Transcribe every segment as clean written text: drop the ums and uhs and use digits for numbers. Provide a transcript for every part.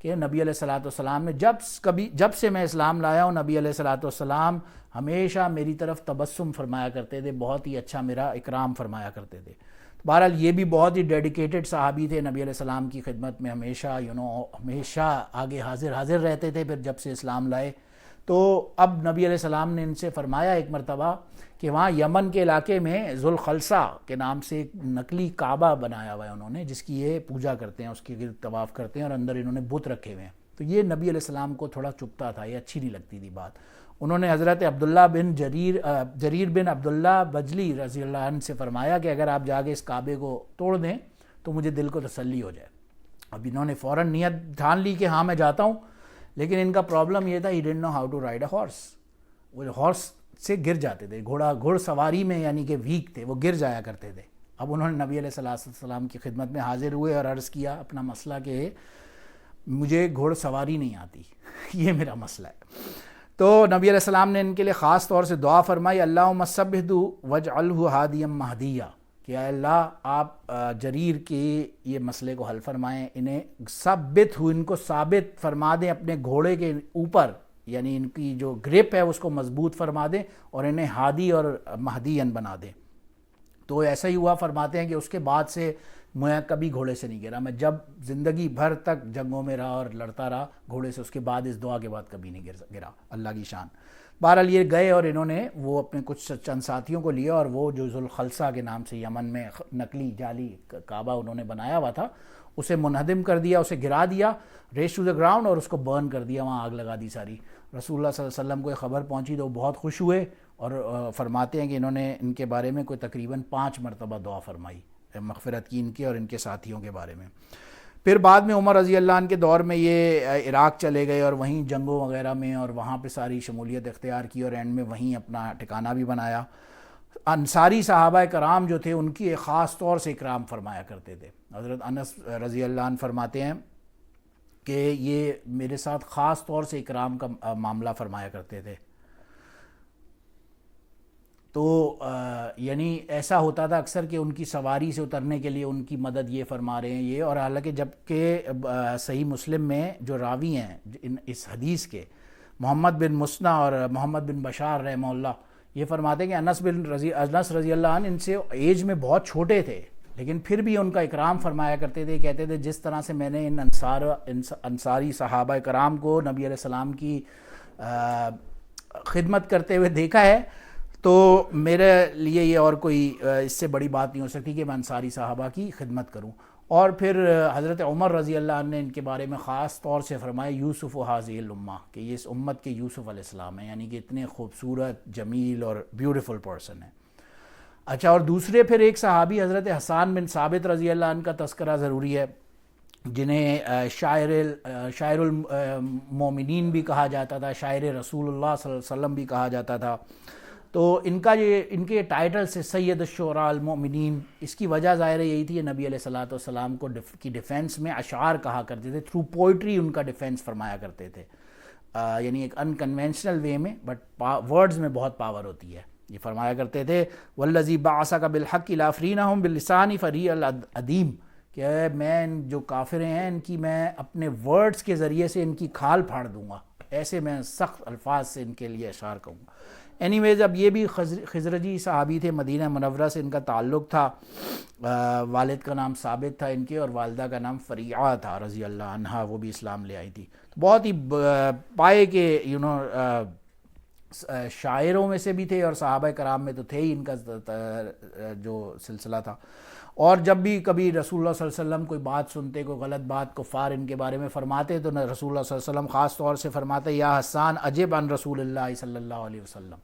کہ نبی علیہ الصلوۃ والسلام نے جب سے میں اسلام لایا ہوں، نبی علیہ الصلوۃ والسلام ہمیشہ میری طرف تبسم فرمایا کرتے تھے، بہت ہی اچھا میرا اکرام فرمایا کرتے تھے۔ بہرحال یہ بھی بہت ہی ڈیڈیکیٹڈ صحابی تھے، نبی علیہ السلام کی خدمت میں ہمیشہ ہمیشہ آگے حاضر رہتے تھے۔ پھر جب سے اسلام لائے تو اب نبی علیہ السلام نے ان سے فرمایا ایک مرتبہ کہ وہاں یمن کے علاقے میں ذوالخلصہ کے نام سے ایک نقلی کعبہ بنایا ہوا ہے انہوں نے، جس کی یہ پوجا کرتے ہیں، اس کے گرد طواف کرتے ہیں، اور اندر انہوں نے بت رکھے ہوئے ہیں۔ تو یہ نبی علیہ السلام کو تھوڑا چبھتا تھا، یہ اچھی نہیں لگتی تھی بات۔ انہوں نے حضرت عبداللہ بن جریر بن عبداللہ بجلی رضی اللہ عنہ سے فرمایا کہ اگر آپ جا کے اس کعبے کو توڑ دیں تو مجھے دل کو تسلی ہو جائے۔ اب انہوں نے فوراً نیت ٹھان لی کہ ہاں میں جاتا ہوں، لیکن ان کا پرابلم یہ تھا he didn't know how to ride a horse۔ وہ ہارس سے گر جاتے تھے، گھوڑ سواری میں یعنی کہ ویک تھے، وہ گر جایا کرتے تھے۔ اب انہوں نے نبی علیہ السلام کی خدمت میں حاضر ہوئے اور عرض کیا اپنا مسئلہ کہ مجھے گھوڑ سواری نہیں آتی، یہ میرا مسئلہ ہے۔ تو نبی علیہ السلام نے ان کے لیے خاص طور سے دعا فرمائی، اللہم ثبتہ واجعلہ ہادیا مہدیا، کہ اے اللہ آپ جریر کے یہ مسئلے کو حل فرمائیں، انہیں ان کو ثابت فرما دیں اپنے گھوڑے کے اوپر، یعنی ان کی جو گرپ ہے اس کو مضبوط فرما دیں، اور انہیں ہادی اور مہدین بنا دیں۔ تو ایسا ہی ہوا، فرماتے ہیں کہ اس کے بعد سے میں کبھی گھوڑے سے نہیں گرا، میں جب زندگی بھر تک جنگوں میں رہا اور لڑتا رہا گھوڑے سے، اس کے بعد اس دعا کے بعد کبھی نہیں گرا، اللہ کی شان۔ بہرحال یہ گئے اور انہوں نے وہ اپنے کچھ چند ساتھیوں کو لیا، اور وہ جو ذوالخلصہ کے نام سے یمن میں نقلی جعلی کعبہ انہوں نے بنایا ہوا تھا، اسے منہدم کر دیا، اسے گرا دیا، ریز ٹو دا گراؤنڈ، اور اس کو برن کر دیا، وہاں آگ لگا دی ساری۔ رسول اللہ صلی اللہ علیہ وسلم کو یہ خبر پہنچی تو وہ بہت خوش ہوئے، اور فرماتے ہیں کہ انہوں نے ان کے بارے میں کوئی تقریباً 5 مرتبہ دعا فرمائی، مغفرت کی ان کے اور ان کے ساتھیوں کے بارے میں۔ پھر بعد میں عمر رضی اللہ عنہ کے دور میں یہ عراق چلے گئے اور وہیں جنگوں وغیرہ میں اور وہاں پہ ساری شمولیت اختیار کی، اور اینڈ میں وہیں اپنا ٹھکانہ بھی بنایا۔ انصاری صحابہ کرام جو تھے ان کی ایک خاص طور سے اکرام فرمایا کرتے تھے۔ حضرت انس رضی اللہ عنہ فرماتے ہیں کہ یہ میرے ساتھ خاص طور سے اکرام کا معاملہ فرمایا کرتے تھے۔ تو یعنی ایسا ہوتا تھا اکثر کہ ان کی سواری سے اترنے کے لیے ان کی مدد یہ فرما رہے ہیں یہ، اور حالانکہ جب کہ صحیح مسلم میں جو راوی ہیں اس حدیث کے، محمد بن مسنہ اور محمد بن بشار رحمہ اللہ، یہ فرماتے ہیں کہ انس رضی اللہ عنہ ان سے ایج میں بہت چھوٹے تھے، لیکن پھر بھی ان کا اکرام فرمایا کرتے تھے، کہتے تھے جس طرح سے میں نے ان انصاری صحابہ کرام کو نبی علیہ السلام کی خدمت کرتے ہوئے دیکھا ہے، تو میرے لیے یہ اور کوئی اس سے بڑی بات نہیں ہو سکتی کہ میں انصاری صحابہ کی خدمت کروں۔ اور پھر حضرت عمر رضی اللہ عنہ نے ان کے بارے میں خاص طور سے فرمایا یوسف و حاضی الامہ، کہ یہ اس امت کے یوسف علیہ السلام ہیں، یعنی کہ اتنے خوبصورت، جمیل اور بیوٹیفل پرسن ہیں۔ اچھا، اور دوسرے پھر ایک صحابی حضرت حسان بن ثابت رضی اللہ عنہ کا تذکرہ ضروری ہے، جنہیں شاعر المومنین بھی کہا جاتا تھا، شاعر رسول اللہ صلی اللہ علیہ وسلم بھی کہا جاتا تھا۔ تو ان کے ٹائٹل سے سید الشعراء المؤمنین، اس کی وجہ ظاہر یہی تھی، نبی علیہ الصلوۃ والسلام کو کی ڈیفینس میں اشعار کہا کرتے تھے، تھرو پوئٹری ان کا ڈیفینس فرمایا کرتے تھے، یعنی ایک ان کنونشنل وے میں، بٹ ورڈز میں بہت پاور ہوتی ہے۔ یہ فرمایا کرتے تھے والذی بعثک بالحق لافرینہم باللسان فری العدیم، کہ میں جو کافر ہیں ان کی میں اپنے ورڈز کے ذریعے سے ان کی کھال پھاڑ دوں گا، ایسے میں سخت الفاظ سے ان کے لیے اشعار کہوں گا۔ اینی ویز، اب یہ بھی خزرجی صحابی تھے، مدینہ منورہ سے ان کا تعلق تھا، والد کا نام ثابت تھا ان کے، اور والدہ کا نام فریعہ تھا رضی اللہ عنہا، وہ بھی اسلام لے آئی تھی۔ بہت ہی پائے کے شاعروں میں سے بھی تھے، اور صحابہ کرام میں تو تھے ہی ان کا جو سلسلہ تھا۔ اور جب بھی کبھی رسول اللہ صلی اللہ علیہ وسلم کوئی بات سنتے، کوئی غلط بات کفار ان کے بارے میں فرماتے، تو رسول اللہ صلی اللہ علیہ وسلم خاص طور سے فرماتے یا حسان عجب عن رسول اللہ صلی اللہ علیہ وسلم،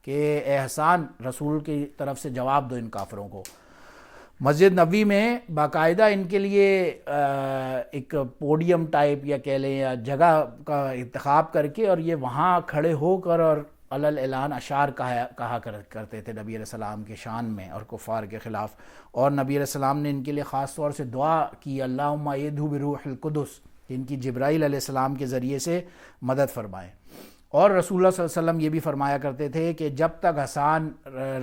کہ اے حسان رسول کی طرف سے جواب دو ان کافروں کو۔ مسجد نبوی میں باقاعدہ ان کے لیے ایک پوڈیم ٹائپ یا کہہ لیں یا جگہ کا انتخاب کر کے، اور یہ وہاں کھڑے ہو کر اور علل اعلان اشعار کہا کرتے تھے نبی علیہ السلام کے شان میں اور کفار کے خلاف۔ اور نبی علیہ السلام نے ان کے لیے خاص طور سے دعا کی اللہم ایدہ بروح القدس، کہ ان کی جبرائیل علیہ السلام کے ذریعے سے مدد فرمائیں۔ اور رسول اللہ صلی اللہ علیہ وسلم یہ بھی فرمایا کرتے تھے کہ جب تک حسان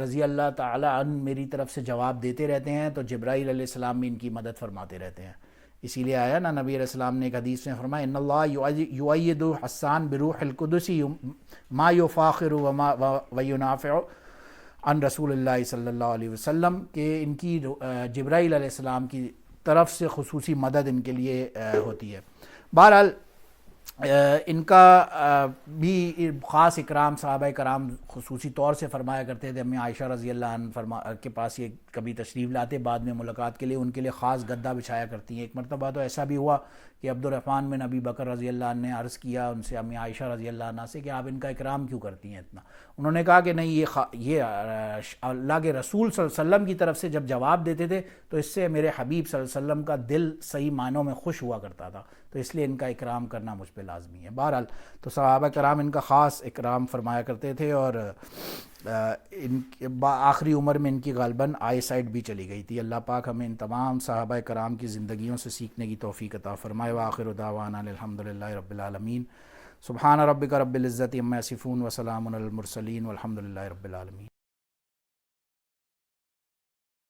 رضی اللہ تعالی عنہ میری طرف سے جواب دیتے رہتے ہیں تو جبرائیل علیہ السلام بھی ان کی مدد فرماتے رہتے ہیں۔ اسی لیے آیا نا نبی علیہ السلام نے ایک حدیث میں فرمایا ان اللہ یؤید حسان بروح القدس ما یفاخر وینافع عن رسول اللہ صلی اللہ علیہ وسلم، کہ ان کی جبرائیل علیہ السلام کی طرف سے خصوصی مدد ان کے لیے ہوتی ہے۔ بہرحال ان کا بھی خاص اکرام صحابہ کرام خصوصی طور سے فرمایا کرتے تھے۔ امی عائشہ رضی اللہ عنہ کے پاس یہ کبھی تشریف لاتے بعد میں ملاقات کے لیے، ان کے لیے خاص گدا بچھایا کرتی ہیں۔ ایک مرتبہ تو ایسا بھی ہوا کہ عبد الرحمن بن ابی بکر رضی اللہ عنہ نے عرض کیا ان سے، امی عائشہ رضی اللہ عنہ سے، کہ آپ ان کا اکرام کیوں کرتی ہیں اتنا؟ انہوں نے کہا کہ نہیں، یہ اللہ کے رسول صلی اللہ علیہ وسلم کی طرف سے جب جواب دیتے تھے تو اس سے میرے حبیب صلی اللہ علیہ وسلم کا دل صحیح معنوں میں خوش ہوا کرتا تھا، تو اس لیے ان کا اکرام کرنا مجھ پہ لازمی ہے۔ بہرحال تو صحابہ کرام ان کا خاص اکرام فرمایا کرتے تھے، اور ان آخری عمر میں ان کی غالباً آئی سائٹ بھی چلی گئی تھی۔ اللہ پاک ہمیں ان تمام صحابہ کرام کی زندگیوں سے سیکھنے کی توفیق عطا فرمائے۔ وآخر دعوانا الحمد للہ رب العالمین۔ سبحان ربک رب العزت عما یصفون وسلام علی المرسلین والحمد للہ رب العالمین۔